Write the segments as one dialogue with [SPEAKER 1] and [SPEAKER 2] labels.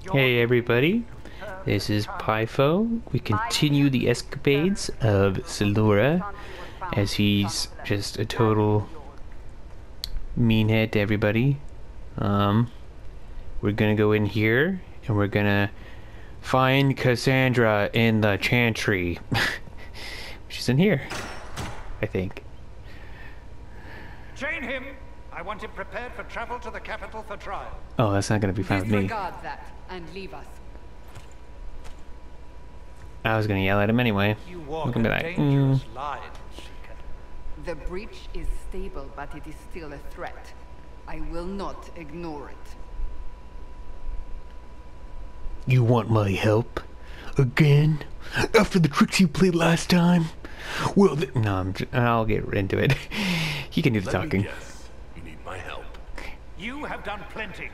[SPEAKER 1] Hey everybody, this is Pyfo. We continue the escapades of Silura as he's just a total meanhead to everybody. We're gonna go in here and we're gonna find Cassandra in the Chantry. She's in here, I think.
[SPEAKER 2] Chain him! I want him prepared for travel to the capital for trial.
[SPEAKER 1] Oh, that's not gonna be fine with me.
[SPEAKER 3] Disregard that and leave us.
[SPEAKER 1] I was gonna yell at him anyway.
[SPEAKER 2] You walk
[SPEAKER 1] Look at
[SPEAKER 2] a
[SPEAKER 1] that.
[SPEAKER 2] dangerous line, Seeker.
[SPEAKER 3] The breach is stable, but it is still a threat. I will not ignore it.
[SPEAKER 1] You want my help? Again? After the tricks you played last time? Well, no, I'll get into it. He can do the talking.
[SPEAKER 4] Yes, you need my help.
[SPEAKER 2] You have done plenty.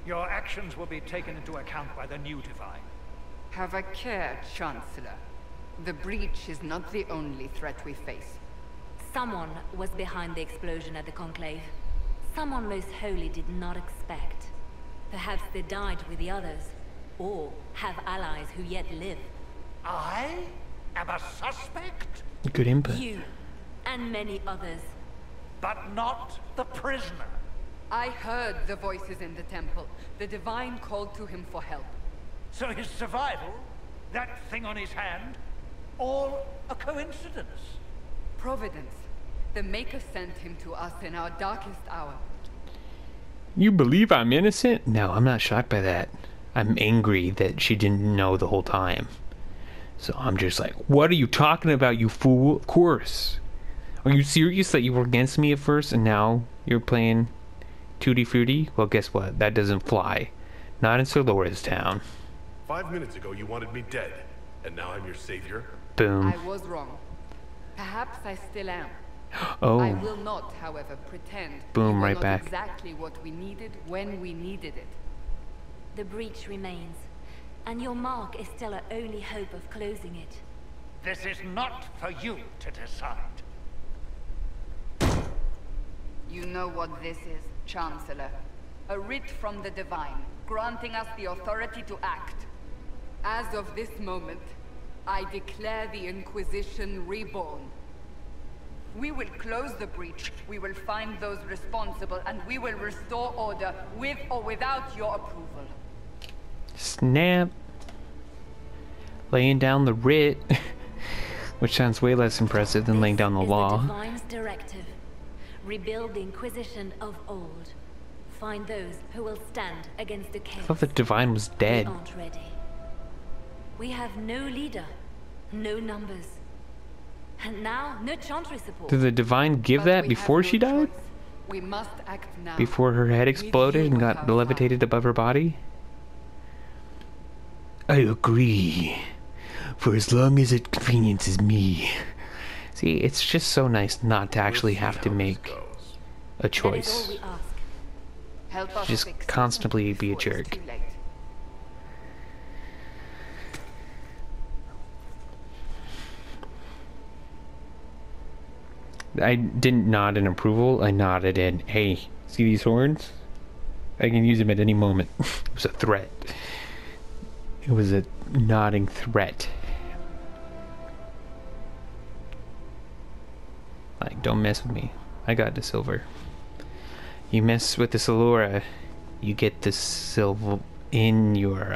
[SPEAKER 2] Your actions will be taken into account by the new Divine.
[SPEAKER 3] Have a care, Chancellor. The breach is not the only threat we face.
[SPEAKER 5] Someone was behind the explosion at the Conclave. Someone most holy did not expect. Perhaps they died with the others, or have allies who yet live.
[SPEAKER 2] I am a suspect,
[SPEAKER 1] Good input.
[SPEAKER 5] You, and many others.
[SPEAKER 2] but not the prisoner.
[SPEAKER 3] I heard the voices in the temple. The Divine called to him for help.
[SPEAKER 2] So his survival, that thing on his hand, all a coincidence.
[SPEAKER 3] Providence. The Maker sent him to us in our darkest hour.
[SPEAKER 1] You believe I'm innocent? No, I'm not shocked by that. I'm angry that she didn't know the whole time. So I'm just like, what are you talking about, you fool? Of course. Are you serious that you were against me at first and now you're playing Tutti Frutti? Well, guess what? That doesn't fly. Not in Solora's town.
[SPEAKER 4] 5 minutes ago you wanted me dead, and now I'm your savior?
[SPEAKER 1] Boom.
[SPEAKER 3] I was wrong. Perhaps I still am. I
[SPEAKER 1] Oh,
[SPEAKER 3] will not, however, pretend
[SPEAKER 1] Boom,
[SPEAKER 3] you were
[SPEAKER 1] right
[SPEAKER 3] not
[SPEAKER 1] back.
[SPEAKER 3] exactly what we needed when we needed it.
[SPEAKER 5] The breach remains, and your mark is still our only hope of closing it.
[SPEAKER 2] This is not for you to decide.
[SPEAKER 3] You know what this is, Chancellor. A writ from the Divine, granting us the authority to act. As of this moment, I declare the Inquisition reborn. We will close the breach, we will find those responsible, and we will restore order with or without your approval.
[SPEAKER 1] snap. Laying down the writ. Which sounds way less impressive than laying down the
[SPEAKER 5] This
[SPEAKER 1] law.
[SPEAKER 5] is the Divine's directive. Rebuild the Inquisition of old. Find those who will stand against the
[SPEAKER 1] I
[SPEAKER 5] chaos.
[SPEAKER 1] thought the Divine was
[SPEAKER 5] We
[SPEAKER 1] dead.
[SPEAKER 5] aren't ready. We have no leader, no numbers. And now, no Chantry support.
[SPEAKER 1] Did the Divine give
[SPEAKER 3] But
[SPEAKER 1] that
[SPEAKER 3] we
[SPEAKER 1] before
[SPEAKER 3] have
[SPEAKER 1] she
[SPEAKER 3] no
[SPEAKER 1] died?
[SPEAKER 3] choice. We must act now.
[SPEAKER 1] Before her head
[SPEAKER 3] With
[SPEAKER 1] exploded
[SPEAKER 3] you
[SPEAKER 1] and
[SPEAKER 3] at
[SPEAKER 1] got
[SPEAKER 3] our
[SPEAKER 1] levitated
[SPEAKER 3] side.
[SPEAKER 1] above her body? I agree. For as long as it conveniences me. See, it's just so nice not to actually
[SPEAKER 4] We'll see
[SPEAKER 1] have to
[SPEAKER 4] how this
[SPEAKER 1] make
[SPEAKER 4] goes.
[SPEAKER 1] a
[SPEAKER 5] That is all
[SPEAKER 1] choice.
[SPEAKER 5] we ask.
[SPEAKER 3] Help us
[SPEAKER 1] Just
[SPEAKER 3] fix it
[SPEAKER 1] constantly be a
[SPEAKER 3] before it's
[SPEAKER 1] jerk.
[SPEAKER 3] too late.
[SPEAKER 1] I didn't nod in approval, I nodded in, hey, see these horns? I can use them at any moment. It was a threat. It was a nodding threat. Like, don't mess with me. I got the silver. You mess with the Silura, you get the silver in your,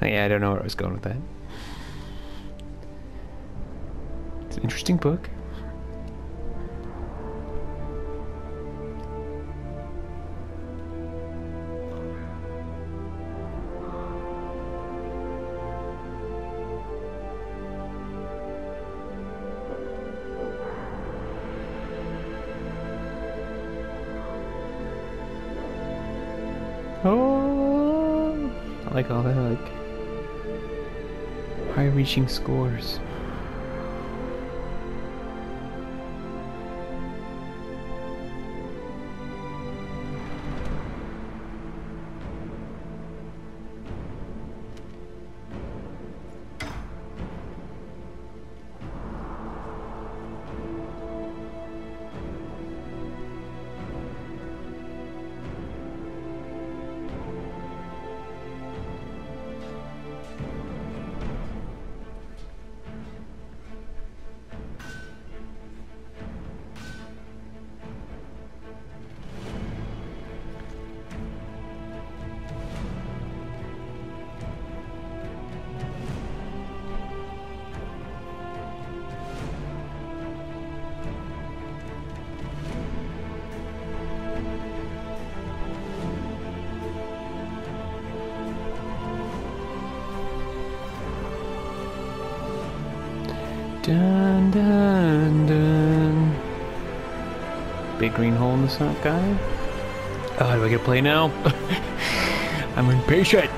[SPEAKER 1] yeah, I don't know where I was going with that. It's an interesting book. Oh, I like all that, like high-reaching scores. Dun dun dun. Big green hole in the sky. Oh, do I get to play now? I'm impatient.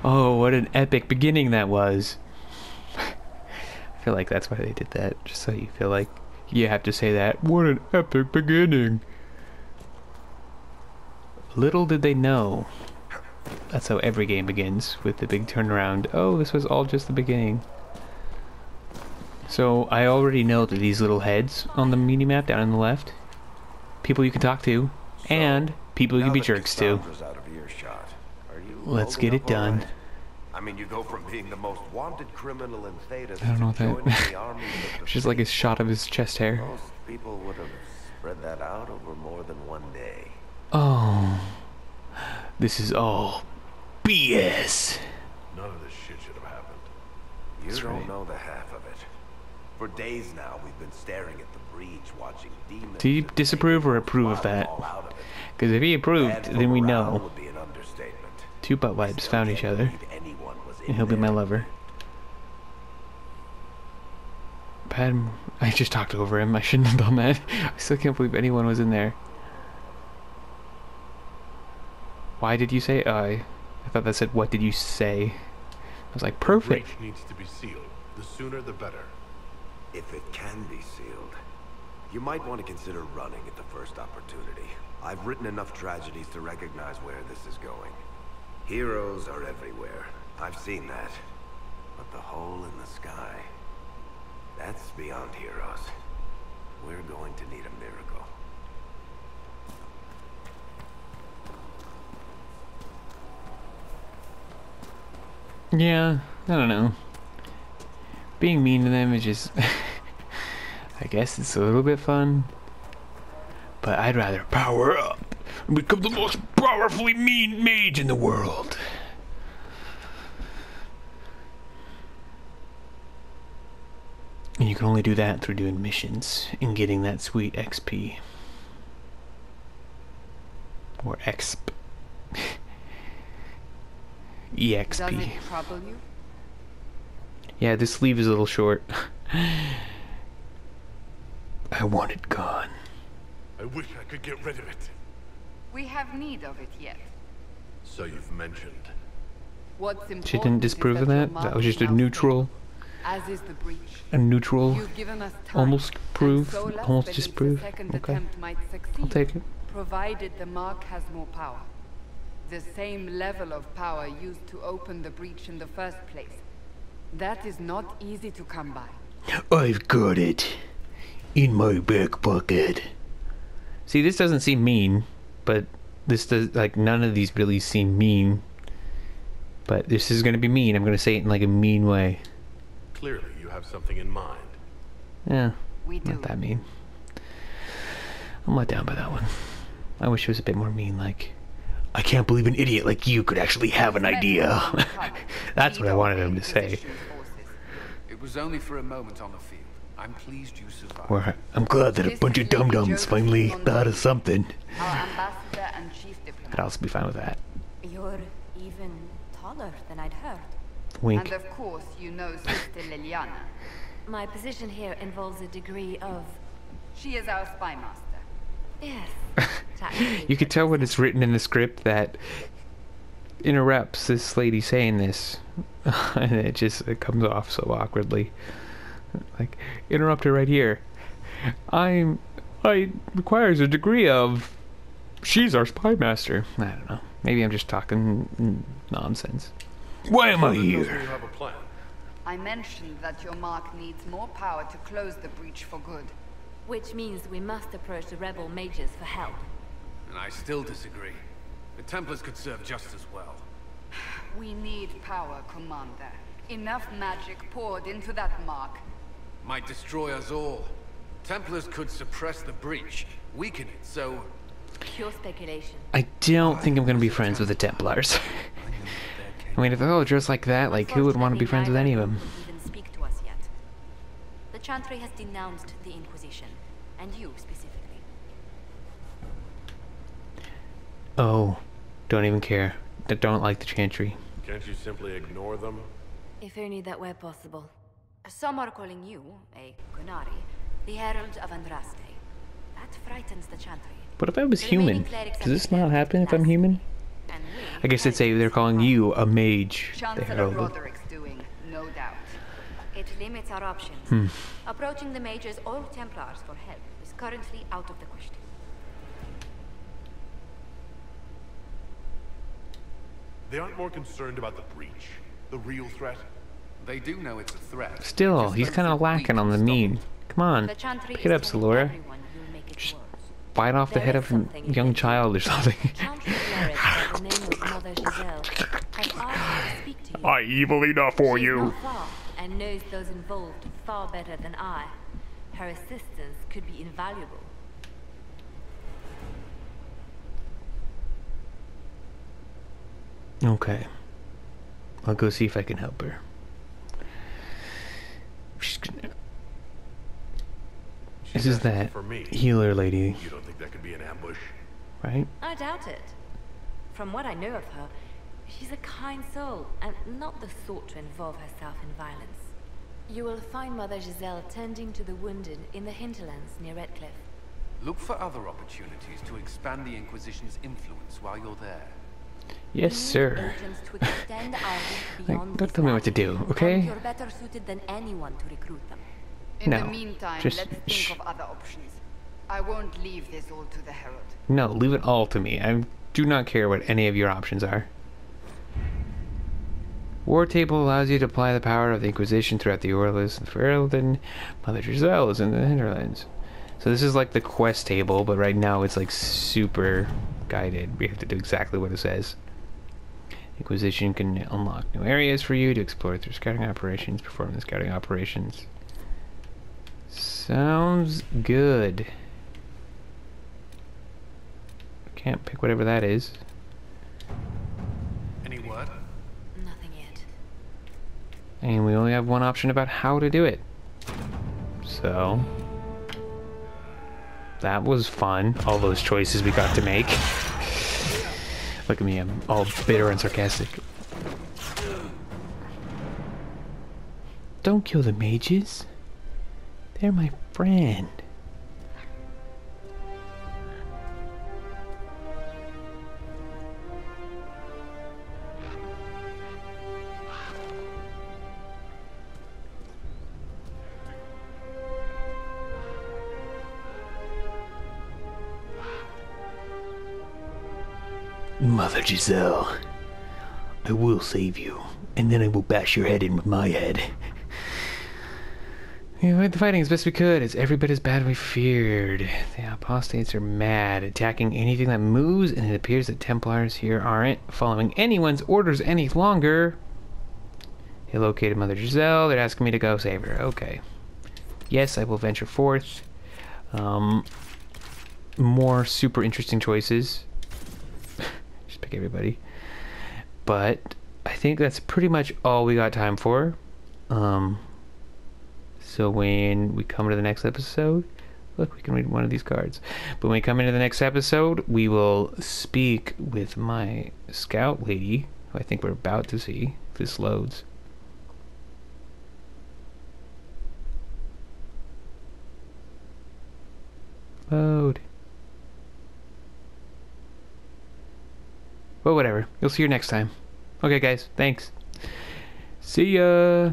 [SPEAKER 1] Oh, what an epic beginning that was. I feel like that's why they did that, just so you feel like you have to say that. What an epic beginning. Little did they know. That's how every game begins, with the big turnaround. Oh, this was all just the beginning. So I already know that these little heads on the minimap down on the left, people you can talk to, and people you can be jerks to. Let's get it done.
[SPEAKER 6] I mean, you go from being the most wanted criminal in Theta
[SPEAKER 1] I don't know
[SPEAKER 6] to
[SPEAKER 1] what
[SPEAKER 6] joining
[SPEAKER 1] that.
[SPEAKER 6] the army of the
[SPEAKER 1] Just like a shot of his chest hair.
[SPEAKER 6] Most people would have spread that out over more than one day.
[SPEAKER 1] Oh, this is all BS.
[SPEAKER 4] None of this shit should have happened.
[SPEAKER 6] You
[SPEAKER 1] That's
[SPEAKER 6] don't
[SPEAKER 1] right.
[SPEAKER 6] know the half of it. For days now, we've been staring at the breach, watching demons.
[SPEAKER 1] Do you
[SPEAKER 6] and
[SPEAKER 1] disapprove or
[SPEAKER 6] angels
[SPEAKER 1] approve of
[SPEAKER 6] fly
[SPEAKER 1] that?
[SPEAKER 6] all out of it.
[SPEAKER 1] Because if he approved,
[SPEAKER 6] Bad for
[SPEAKER 1] then we
[SPEAKER 6] morale
[SPEAKER 1] know.
[SPEAKER 6] would be an understatement.
[SPEAKER 1] Two butt wipes
[SPEAKER 6] Still
[SPEAKER 1] found
[SPEAKER 6] can't
[SPEAKER 1] each other,
[SPEAKER 6] believe anyone was in
[SPEAKER 1] and he'll be my
[SPEAKER 6] there.
[SPEAKER 1] lover. I just talked over him. I shouldn't have done that. I still can't believe anyone was in there. Why did you say I thought that said, what did you say? I was like, perfect.
[SPEAKER 4] The breach needs to be sealed. The sooner the better.
[SPEAKER 6] If it can be sealed, you might want to consider running at the first opportunity. I've written enough tragedies to recognize where this is going. Heroes are everywhere. I've seen that. But the hole in the sky, that's beyond heroes. We're going to need a miracle.
[SPEAKER 1] Yeah, I don't know. Being mean to them is just... I guess it's a little bit fun. But I'd rather power up and become the most powerfully mean mage in the world. And you can only do that through doing missions and getting that sweet XP. Or exp. EXP.
[SPEAKER 3] Does it trouble you?
[SPEAKER 1] Yeah, this sleeve is a little short. I want it gone.
[SPEAKER 4] I wish I could get rid of it.
[SPEAKER 3] We have need of it yet.
[SPEAKER 4] So you've mentioned.
[SPEAKER 3] What's important
[SPEAKER 1] She didn't
[SPEAKER 3] is
[SPEAKER 1] disprove of
[SPEAKER 3] your
[SPEAKER 1] that?
[SPEAKER 3] mark
[SPEAKER 1] That was just
[SPEAKER 3] is
[SPEAKER 1] a
[SPEAKER 3] now
[SPEAKER 1] neutral,
[SPEAKER 3] stable, as is the breach.
[SPEAKER 1] a neutral,
[SPEAKER 3] You've given us time,
[SPEAKER 1] almost proof,
[SPEAKER 3] and Solas
[SPEAKER 1] almost
[SPEAKER 3] believes
[SPEAKER 1] disprove.
[SPEAKER 3] the second
[SPEAKER 1] Okay,
[SPEAKER 3] attempt might succeed,
[SPEAKER 1] I'll take it.
[SPEAKER 3] provided the mark has more power. The same level of power used to open the breach in the first place. That is not easy to come by.
[SPEAKER 1] I've got it. In my back pocket. See, this doesn't seem mean, but this does, like, none of these really seem mean. But this is gonna be mean. I'm gonna say it in, like, a mean way.
[SPEAKER 4] Clearly, you have something in mind.
[SPEAKER 1] Yeah,
[SPEAKER 3] We do.
[SPEAKER 1] not that mean. I'm let down by that one. I wish it was a bit more mean, like, I can't believe an idiot like you could actually have an idea. That's what I wanted him to say.
[SPEAKER 7] It was only for a moment on the field. I'm pleased you survived.
[SPEAKER 1] Or, I'm glad that a bunch of dum-dums finally thought of something.
[SPEAKER 3] Our ambassador and chief diplomat.
[SPEAKER 1] I'd also be fine with that.
[SPEAKER 5] You're even taller than I'd heard.
[SPEAKER 1] Wink.
[SPEAKER 3] And of course, you know Sister Liliana.
[SPEAKER 5] My position here involves a degree of...
[SPEAKER 3] She is our spy master.
[SPEAKER 5] Yes.
[SPEAKER 1] You could tell when it's written in the script that interrupts this lady saying this. And it comes off so awkwardly. Like, interrupt her right here. I requires a degree of... She's our spy master. I don't know. Maybe I'm just talking nonsense. Why am I
[SPEAKER 4] That tells me
[SPEAKER 1] here?
[SPEAKER 4] You have a plan.
[SPEAKER 3] I mentioned that your mark needs more power to close the breach for good.
[SPEAKER 5] Which means we must approach the rebel mages for help.
[SPEAKER 7] And I still disagree. The Templars could serve just as well.
[SPEAKER 3] We need power, Commander. Enough magic poured into that mark.
[SPEAKER 7] Might destroy us all. Templars could suppress the breach, weaken it, so...
[SPEAKER 5] Pure speculation.
[SPEAKER 1] I don't think I'm gonna be friends with the Templars. I mean, if they're all dressed like that, like, who would want to be friends with any of them?
[SPEAKER 5] Even speak to us yet. The Chantry has denounced the Inquisition, and you specifically.
[SPEAKER 1] Oh, don't even care. Don't like the Chantry.
[SPEAKER 4] Can't you simply ignore them?
[SPEAKER 5] If only that were possible.
[SPEAKER 8] Some are calling you, a Kunari, the Herald of Andraste. That frightens the Chantry.
[SPEAKER 1] What if I was
[SPEAKER 8] The
[SPEAKER 1] human?
[SPEAKER 8] remaining clerics
[SPEAKER 1] Does this
[SPEAKER 8] understand
[SPEAKER 1] not happen if I'm
[SPEAKER 8] last.
[SPEAKER 1] human?
[SPEAKER 8] And we,
[SPEAKER 1] I guess they'd say they're calling you a mage. The
[SPEAKER 3] Chancellor
[SPEAKER 1] Herald.
[SPEAKER 3] Roderick's doing, no doubt.
[SPEAKER 8] It limits our options. Approaching the Mages or Templars for help is currently out of the question.
[SPEAKER 4] They aren't more concerned about the breach, the real threat.
[SPEAKER 7] They do know it's a threat.
[SPEAKER 1] Still,
[SPEAKER 7] Just
[SPEAKER 1] he's
[SPEAKER 7] don't
[SPEAKER 1] kind of
[SPEAKER 7] think we
[SPEAKER 1] lacking
[SPEAKER 7] can
[SPEAKER 1] on the
[SPEAKER 7] stop
[SPEAKER 1] mean.
[SPEAKER 7] it.
[SPEAKER 1] Come on,
[SPEAKER 8] The Chantry
[SPEAKER 1] pick it up,
[SPEAKER 8] is telling
[SPEAKER 1] Salora.
[SPEAKER 8] everyone you'll make it
[SPEAKER 1] Just
[SPEAKER 8] worse.
[SPEAKER 1] bite off the
[SPEAKER 8] There
[SPEAKER 1] head
[SPEAKER 8] is
[SPEAKER 1] of
[SPEAKER 8] something
[SPEAKER 1] a
[SPEAKER 8] you
[SPEAKER 1] young
[SPEAKER 8] can do.
[SPEAKER 1] child or something.
[SPEAKER 5] Chantry cleric by the name of Mother Giselle has asked me to speak to you.
[SPEAKER 1] I evil enough for
[SPEAKER 5] She's
[SPEAKER 1] you.
[SPEAKER 5] not far and knows those involved far better than I. Her assistance could be invaluable.
[SPEAKER 1] Okay. I'll go see if I can help her. She's gonna... This is
[SPEAKER 4] asking
[SPEAKER 1] that
[SPEAKER 4] for me.
[SPEAKER 1] healer lady,
[SPEAKER 4] You don't think that could be an ambush?
[SPEAKER 1] right?
[SPEAKER 5] I doubt it. From what I know of her, she's a kind soul and not the sort to involve herself in violence. You will find Mother Giselle tending to the wounded in the hinterlands near Redcliffe.
[SPEAKER 7] Look for other opportunities to expand the Inquisition's influence while you're there.
[SPEAKER 1] Yes,
[SPEAKER 5] We need
[SPEAKER 1] sir.
[SPEAKER 5] agents to extend our reach beyond
[SPEAKER 1] don't
[SPEAKER 5] this
[SPEAKER 1] tell me what to do,
[SPEAKER 5] land,
[SPEAKER 1] okay?
[SPEAKER 5] And you're better suited than anyone to recruit them.
[SPEAKER 3] In
[SPEAKER 1] No,
[SPEAKER 3] the meantime,
[SPEAKER 1] just
[SPEAKER 3] let's think
[SPEAKER 1] shh.
[SPEAKER 3] of other options. I won't leave this all to the Herald.
[SPEAKER 1] No, leave it all to me. I do not care what any of your options are. War Table allows you to apply the power of the Inquisition throughout the Orlys and Ferelden. Mother Giselle is in the hinterlands. So this is like the quest table, but right now it's like super guided. We have to do exactly what it says. Inquisition can unlock new areas for you to explore through scouting operations. Perform the scouting operations. Sounds good. Can't pick whatever that is.
[SPEAKER 7] Any word?
[SPEAKER 5] Nothing yet.
[SPEAKER 1] And we only have one option about how to do it. So... that was fun. All those choices we got to make. Look at me, I'm all bitter and sarcastic. Don't kill the mages. They're my friend. Mother Giselle, I will save you, and then I will bash your head in with my head. We avoided the fighting as best we could. It's every bit as bad as we feared. The apostates are mad, attacking anything that moves, and it appears that Templars here aren't following anyone's orders any longer. They located Mother Giselle. They're asking me to go save her. Okay. Yes, I will venture forth. More super interesting choices. Just pick everybody. But I think that's pretty much all we got time for. So when we come to the next episode, look, we can read one of these cards. But when we come into the next episode, we will speak with my scout lady, who I think we're about to see, if this loads. Load. Well, whatever. You'll see you next time. Okay, guys. Thanks. See ya.